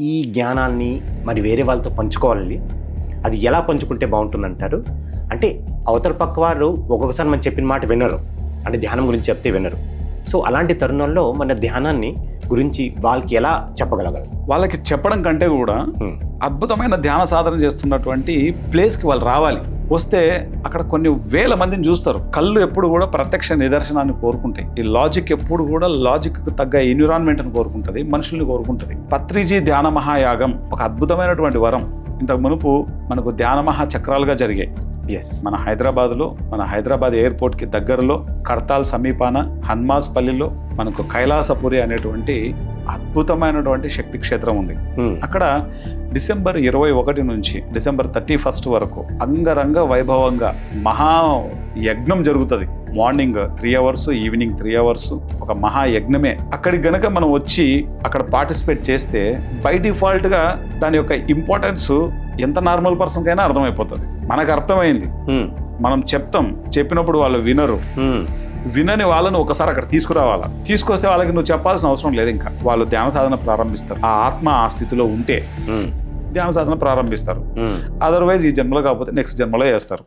ఈ జ్ఞానాన్ని మరి వేరే వాళ్ళతో పంచుకోవాలి. అది ఎలా పంచుకుంటే బాగుంటుందంటారు? అంటే అవతల పక్క వారు ఒక్కొక్కసారి మనం చెప్పిన మాట వినరు, అంటే ధ్యానం గురించి చెప్తే వినరు. సో అలాంటి తరుణంలో మన ధ్యానాన్ని గురించి వాళ్ళకి ఎలా చెప్పగలగాలి? వాళ్ళకి చెప్పడం కంటే కూడా అద్భుతమైన ధ్యాన సాధన చేస్తున్నటువంటి ప్లేస్కి వాళ్ళు రావాలి. వస్తే అక్కడ కొన్ని వేల మందిని చూస్తారు. కళ్ళు ఎప్పుడు కూడా ప్రత్యక్ష నిదర్శనాన్ని కోరుకుంటాయి. ఈ లాజిక్ ఎప్పుడు కూడా లాజిక్కు తగ్గ ఎన్విరాన్మెంట్ని కోరుకుంటుంది, మనుషుల్ని కోరుకుంటుంది. పత్రిజీ ధ్యాన మహాయాగం ఒక అద్భుతమైనటువంటి వరం. ఇంతకు మునుపు మనకు ధ్యాన మహాచక్రాలుగా జరిగాయి. మన హైదరాబాద్ ఎయిర్పోర్ట్కి దగ్గరలో కడతాల్ సమీపాన హన్మాస్పల్లిలో మనకు కైలాసపురి అనేటువంటి అద్భుతమైనటువంటి శక్తి క్షేత్రం ఉంది. అక్కడ డిసెంబర్ 21 నుంచి డిసెంబర్ 31 వరకు అంగరంగ వైభవంగా మహా యజ్ఞం జరుగుతుంది. మార్నింగ్ 3 hours, ఈవినింగ్ 3 hours ఒక మహాయజ్ఞమే. అక్కడికి గనక మనం వచ్చి అక్కడ పార్టిసిపేట్ చేస్తే బై డిఫాల్ట్ గా దాని యొక్క ఇంపార్టెన్స్ ఎంత నార్మల్ పర్సన్ కైనా అర్థమైపోతుంది. మనకు అర్థమైంది, మనం చెప్పినప్పుడు వాళ్ళు వినరు. వినని వాళ్ళని ఒకసారి అక్కడ తీసుకురావాలా. తీసుకొస్తే వాళ్ళకి నువ్వు చెప్పాల్సిన అవసరం లేదు. ఇంకా వాళ్ళు ధ్యాన సాధన ప్రారంభిస్తారు. ఆ ఆత్మ ఆ స్థితిలో ఉంటే ధ్యాన సాధన ప్రారంభిస్తారు. అదర్వైజ్ ఈ జన్మలో కాకపోతే నెక్స్ట్ జన్మలో చేస్తారు.